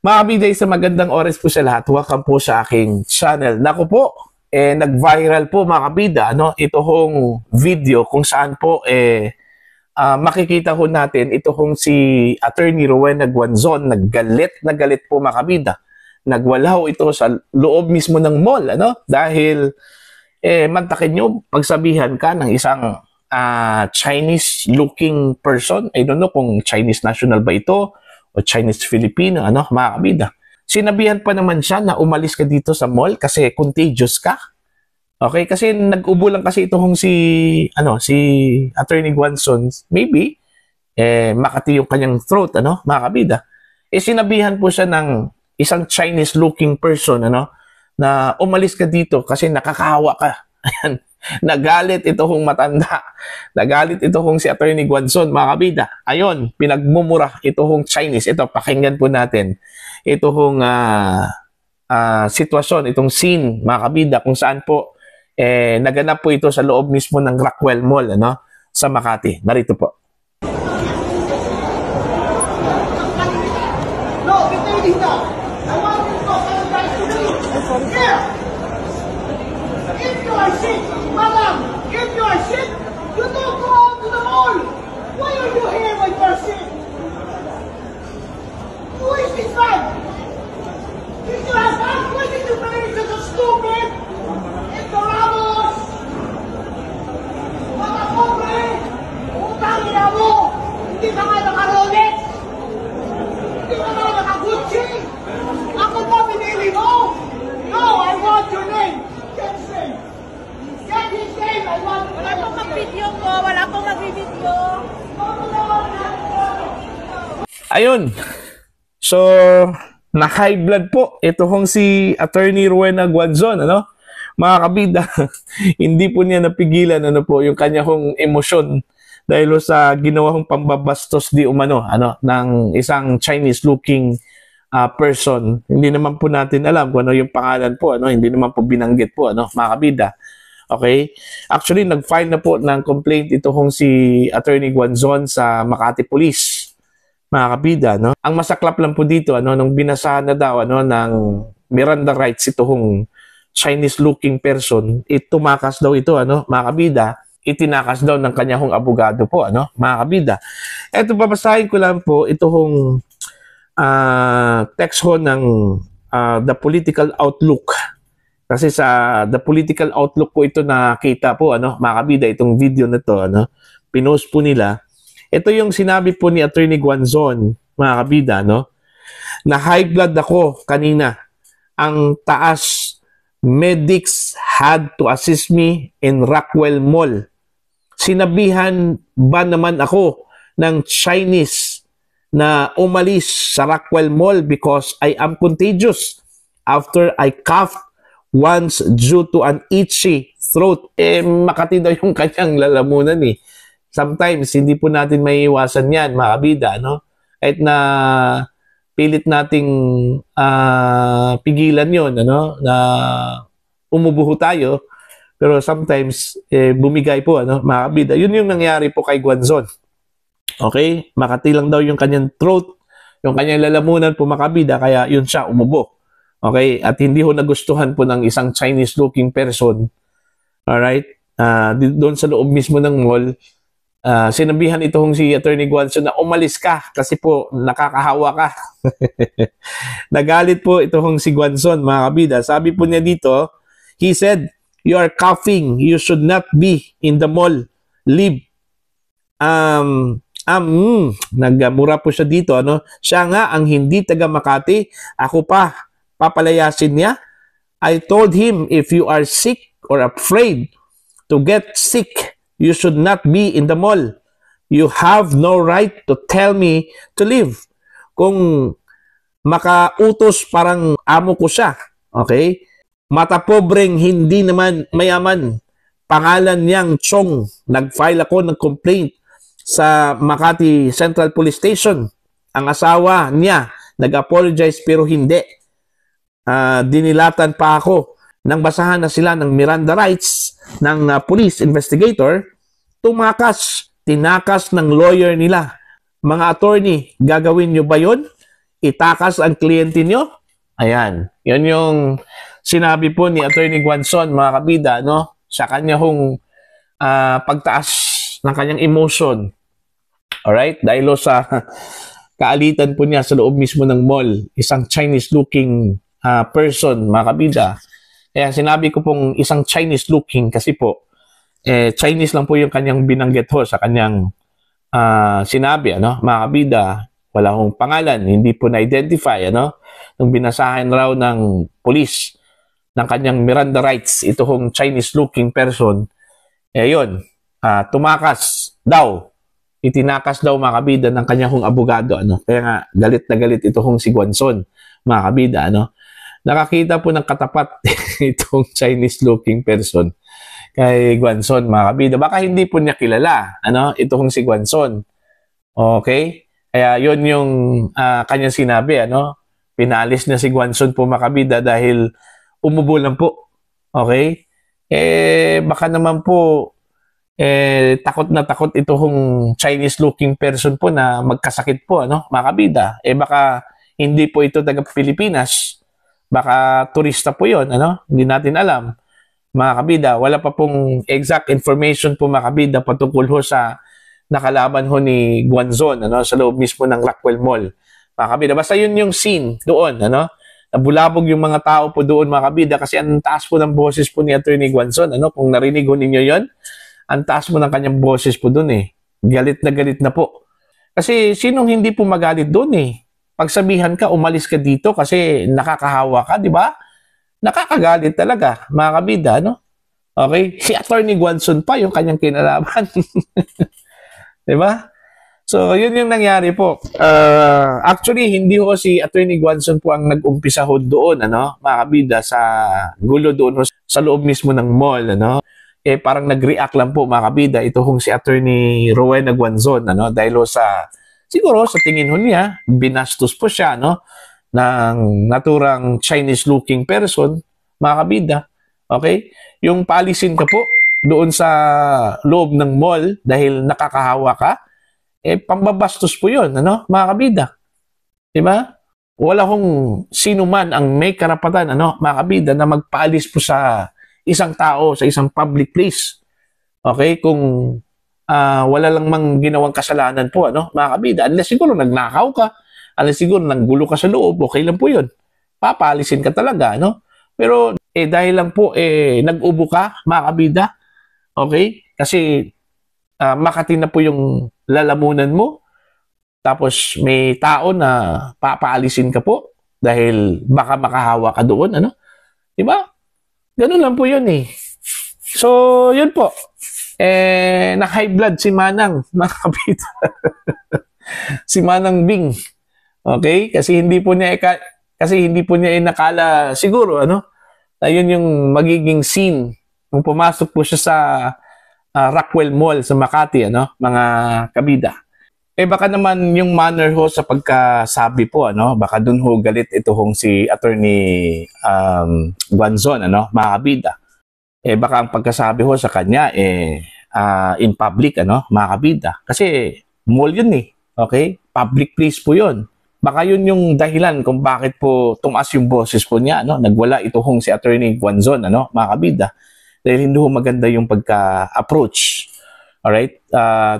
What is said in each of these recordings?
Mga kabiday, sa magandang oras po sa lahat. Welcome po sa aking channel. Naku po, nag-viral po mga kabida, ito hong video kung saan po makikita ho natin ito hong si Attorney Rowena Guanzon, naggalit na galit po mga kabida. Nagwalaw ito sa loob mismo ng mall, dahil mantakin nyo, pagsabihan ka ng isang Chinese-looking person. I don't know kung Chinese national ba ito o Chinese Filipino, mga kabida. Sinabihan pa naman siya na umalis ka dito sa mall kasi contagious ka. Okay, kasi nag-ubo lang kasi itong si Attorney Guanzon, maybe makati yung kanyang throat, mga kabida. Sinabihan po siya ng isang Chinese-looking person, na umalis ka dito kasi nakakahawa ka. Ayan. Nagalit ito hong matanda. Nagalit ito hong si Attorney Guanzon, mga kabida. Ayon, pinagmumura ito hong Chinese. Ito, pakinggan po natin. Ito hong sitwasyon, itong scene, mga kabida, kung saan po naganap po ito sa loob mismo ng Rockwell Mall, sa Makati. Narito po. No, get the dito. I want you to go sanitize to me. Here. If you are sick, madam, if you are sick, you don't go out to the mall. Why are you here when you are sick? Who is this man? Is your husband? Why did you marry such a stupid? Ignoramus! Mga pobre! Utang ina mo! Hindi ka nga naka-Rolex! Hindi ka nga naka-Gucci! Ako ba pinili mo? No, I want your name! Get his name! Get his name! I want your Wala name! pong mag-video ko. Wala pong mag-video. Ayun. So, na-high blood po. Ito hong si Attorney Rowena Guanzon, mga kabida. Hindi po niya napigilan, yung kanya hong emosyon dahil sa ginawa hong pambabastos di umano, ng isang Chinese-looking person. Hindi naman po natin alam kung ano yung pangalan po, hindi naman po binanggit po, mga kabida. Okay? Actually, nag-file na po ng complaint ito hong si Attorney Guanzon sa Makati Police, mga kabida. Ang masaklap lang po dito, nung binasahan na daw ng Miranda rights ito hong Chinese-looking person, tumakas daw ito, mga kabida, itinakas daw ng kanya hong abogado po, mga kabida. Eto, babasahin ko lang po ito hong text ho ng The Political Outlook. Kasi sa The Political Outlook po ito nakita po, mga kabida, itong video na to, pinost po nila. Ito yung sinabi po ni Attorney Guanzon, mga kabida, na high blood ako kanina. Ang taas, medics had to assist me in Rockwell Mall. Sinabihan ba naman ako ng Chinese na umalis sa Rockwell Mall because I am contagious after I coughed once due to an itchy throat? Makati daw yung kanyang lalamunan Sometimes, hindi po natin may iwasan yan, mga kabida, Kahit na pilit nating pigilan yon, na umubuho tayo, pero sometimes, bumigay po, mga kabida. Yun yung nangyari po kay Guanzon. Okay? Makati lang daw yung kanyang throat, yung kanyang lalamunan po, mga kabida, kaya yun siya, umubo. Okay? At hindi ho nagustuhan po ng isang Chinese-looking person. Alright? Doon sa loob mismo ng mall, sinabihan itong si Attorney Guanzon na umalis ka kasi po nakakahawa ka. Nagalit po itong si Guanzon, mga kabida. Sabi po niya dito, he said, "You are coughing. You should not be in the mall. Leave." Nagmura po siya dito, Siya nga ang hindi taga Makati. Ako pa, papalayasin niya. I told him, if you are sick or afraid to get sick, you should not be in the mall. You have no right to tell me to leave. Kung makautos, parang amo ko siya. Okay? Mata pobreng hindi naman mayaman. Pangalan niyang Chong. Nag-file ako ng complaint sa Makati Central Police Station. Ang asawa niya nag-apologize pero hindi. Dinilatan pa ako. Nang basahan na sila ng Miranda rights ng police investigator, tumakas, tinakas ng lawyer nila. Mga attorney, gagawin nyo ba yun? itakas ang kliyente nyo? Ayan. Yan yung sinabi po ni Attorney Guanzon, mga kabida, no? Sa kanya hong pagtaas ng kanyang emotion. Alright? Dahil sa kaalitan po niya sa loob mismo ng mall, isang Chinese-looking person, mga kabida. Kaya sinabi ko pong isang Chinese-looking kasi po, Chinese lang po yung kanyang binanggit ho sa kanyang sinabi, ano? Mga kabida, wala hong pangalan, hindi po na-identify, ano? Nung binasahan raw ng police ng kanyang Miranda rights, ito hong Chinese-looking person, yun, tumakas daw, itinakas daw, mga kabida, ng kanyang hong abogado, ano? Kaya nga, galit na galit ito hong si Guanzon, mga kabida, ano? Nakakita po ng katapat itong Chinese-looking person kay Guanzon, mga kabida. Baka hindi po niya kilala, ano? Ito hong si Guanzon. Okay? Kaya yun yung kanyang sinabi, ano? Pinalis na si Guanzon po, mga kabida, dahil umubo lang po. Okay? Baka naman po takot na takot ito hong Chinese-looking person po na magkasakit po, ano? Mga kabida. Baka hindi po ito taga Pilipinas. Baka turista po yun, ano? Hindi natin alam. Mga kabida, wala pa pong exact information po, mga kabida, patungkol ho sa nakalaban ho ni Guanzon, ano, sa loob mismo ng Rockwell Mall. Mga kabida, basta yun yung scene doon, ano, nabulabog yung mga tao po doon, mga kabida, kasi ang taas po ng boses po ni Attorney Guanzon, ano, kung narinig ho ninyo yon, ang taas mo ng kanyang boses po doon galit na po. Kasi sinong hindi po magalit doon pagsabihan ka, umalis ka dito kasi nakakahawa ka, di ba? Nakakagalit talaga, mga kabida, no? Okay? Si Attorney Guanzon pa yung kanyang kinalaban. Di ba? So, yun yung nangyari po. Actually, hindi ho si Attorney Guanzon po ang nag-umpisa ho doon, ano? Mga kabida, sa gulo doon ho, sa loob mismo ng mall, ano? Parang nag-react lang po, mga kabida, ito hong si Attorney Rowena Guanzon, ano? Dahil ho siguro sa tingin ho niya, binastos po siya, no? Ng naturang Chinese-looking person, mga kabida. Okay? Yung paalisin ka po doon sa loob ng mall dahil nakakahawa ka, pambabastos po yun, ano? Mga kabida. Diba? Wala hong sino man ang may karapatan, ano? Mga kabida, na magpaalis po sa isang tao, sa isang public place. Okay? Kung wala lang mang ginawang kasalanan po, ano? Mga kabida. Unless siguro nagnakaw ka, alam siguro, nanggulo ka sa loob, okay lang po yun. Papalisin ka talaga, no? Pero, dahil lang po, nag-ubo ka, mga kabida, okay? Kasi, Makati na po yung lalamunan mo, tapos may tao na papaalisin ka po, dahil baka makahawa ka doon, ano? Diba? Ganun lang po yun So, yun po. Na-high blood si Manang, mga kabida. Si Manang Bing. Okay? Kasi hindi po niya inakala siguro, ano? Na yun yung magiging scene kung pumasok po siya sa Rockwell Mall sa Makati, ano? Mga kabida. Baka naman yung manner ho sa pagkasabi po, ano? Baka dun ho galit ito hong si Attorney Guanzon, ano? Mga kabida. Baka ang pagkasabi ho sa kanya in public, ano? Mga kabida. Kasi mall yun okay? Public place po yun. Baka yun yung dahilan kung bakit po tumaas yung boses po niya, no? Nagwala ito hong si Attorney Guanzon, ano? Mga kabida. Dahil hindi ho maganda yung pagka-approach. Alright?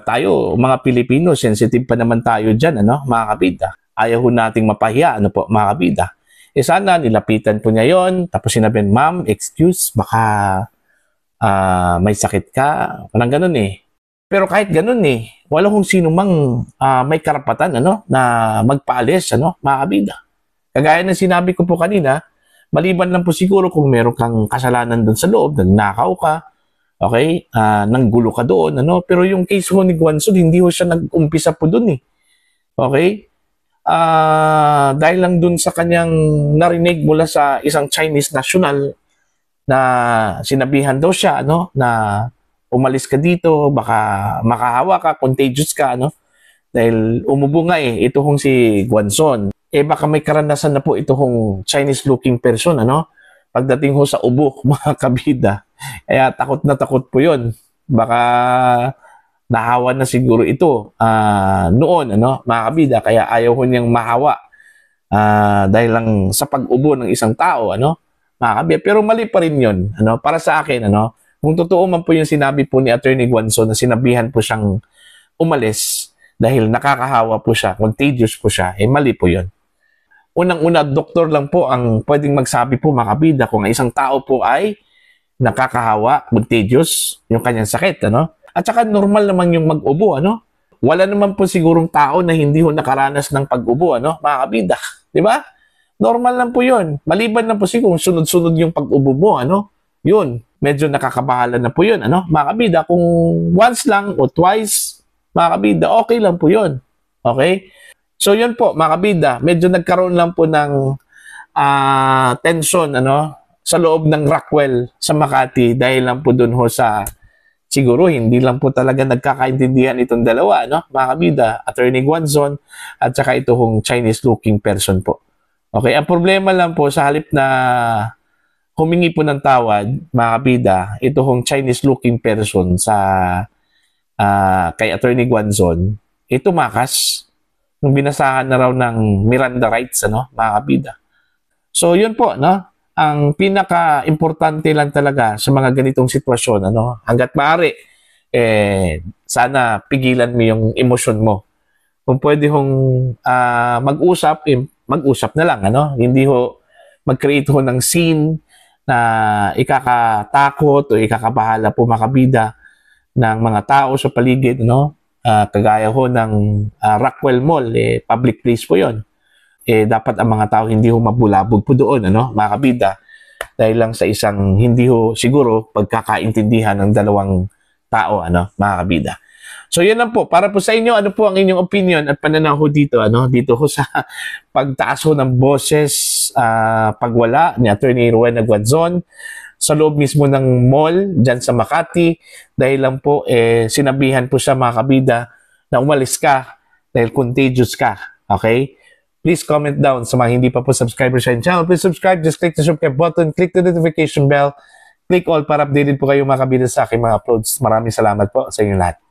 Tayo, mga Pilipino, sensitive pa naman tayo dyan, ano? Mga kabida. Ayaw ho nating mapahiya, ano po, mga kabida. Sana nilapitan po niya yon, tapos sinabihan, ma'am, excuse, baka may sakit ka. Parang ganun Pero kahit ganun wala kung sino mang may karapatan, ano, na magpaalis, ano, mga kabida. Kagaya ng sinabi ko po kanina, maliban lang po siguro kung meron kang kasalanan doon sa loob, nagnakaw ka, okay, nanggulo ka doon, ano, pero yung case ho ni Guanzon, hindi ho siya nag-umpisa po doon Okay? Dahil lang doon sa kanyang narinig mula sa isang Chinese national na sinabihan daw siya, ano, na umalis ka dito, baka makahawa ka, contagious ka, ano? Dahil umubo nga ito hong si Guanzon. Baka may karanasan na po ito hong Chinese-looking person, ano? Pagdating ho sa ubo, mga kabida. Kaya takot na takot po yun. Baka nahawa na siguro ito noon, ano? Mga kabida. Kaya ayaw ho niyang mahawa dahil lang sa pag-ubo ng isang tao, ano, mga kabida. Pero mali pa rin yun, ano, para sa akin, ano, kung totoo man po yung sinabi po ni Attorney Guanzon na sinabihan po siyang umalis dahil nakakahawa po siya, contagious po siya, eh mali po yun. Unang-una, doktor lang po ang pwedeng magsabi po, mga kabida, kung isang tao po ay nakakahawa, contagious, yung kanyang sakit, ano? At saka normal naman yung mag-ubo, ano? Wala naman po sigurong tao na hindi ho nakaranas ng pag-ubo, ano? Mga kabida, di ba? Normal lang po yun. Maliban lang po siguro kung sunod-sunod yung pag-ubo mo, ano? Yun, medyo nakakabahala na po yun, ano? Mga kabida, kung once lang o twice, mga kabida, okay lang po yun. Okay? So yun po, mga kabida, medyo nagkaroon lang po ng tension, ano? Sa loob ng Rockwell sa Makati dahil lang po dun ho sa siguro hindi lang po talaga nagkakaintindihan itong dalawa, no? Mga kabida, Attorney Guanzon at saka ito hong Chinese-looking person po. Okay, ang problema lang po sa halip na humingi po ng tawad, mga kabida, ito hong Chinese-looking person sa kay Attorney Guanzon, ito makas nung binasahan na raw ng Miranda rights, ano, mga kabida. So yun po, no? Ang pinaka-importante lang talaga sa mga ganitong sitwasyon, ano, hangga't maaari, sana pigilan mo yung emosyon mo. Kung pwede hong mag-usap, mag-usap na lang, ano, hindi ho mag-create ho ng scene na ikakatakot o ikakabahala po makabida ng mga tao sa paligid, ano, kagaya ho ng Rockwell Mall, public place po yon. Dapat ang mga tao hindi ho mabulabog po doon, ano, mga kabida, dahil lang sa isang hindi ho siguro pagkakaintindihan ng dalawang tao, ano, mga kabida. So yun lang po, para po sa inyo, ano po ang inyong opinion at pananaw ho dito, ano, dito ho sa pagtaas ho ng boses, pagwala ni Attorney Rowena Guanzon sa loob mismo ng mall dyan sa Makati, dahil lang po sinabihan po siya, mga kabida, na umalis ka dahil contagious ka. Okay? Please comment down sa mga hindi pa po subscriber sa channel. Please subscribe. Just click the subscribe button. Click the notification bell. Click all para updated po kayo, mga kabida, sa aking mga uploads. Maraming salamat po sa inyo lahat.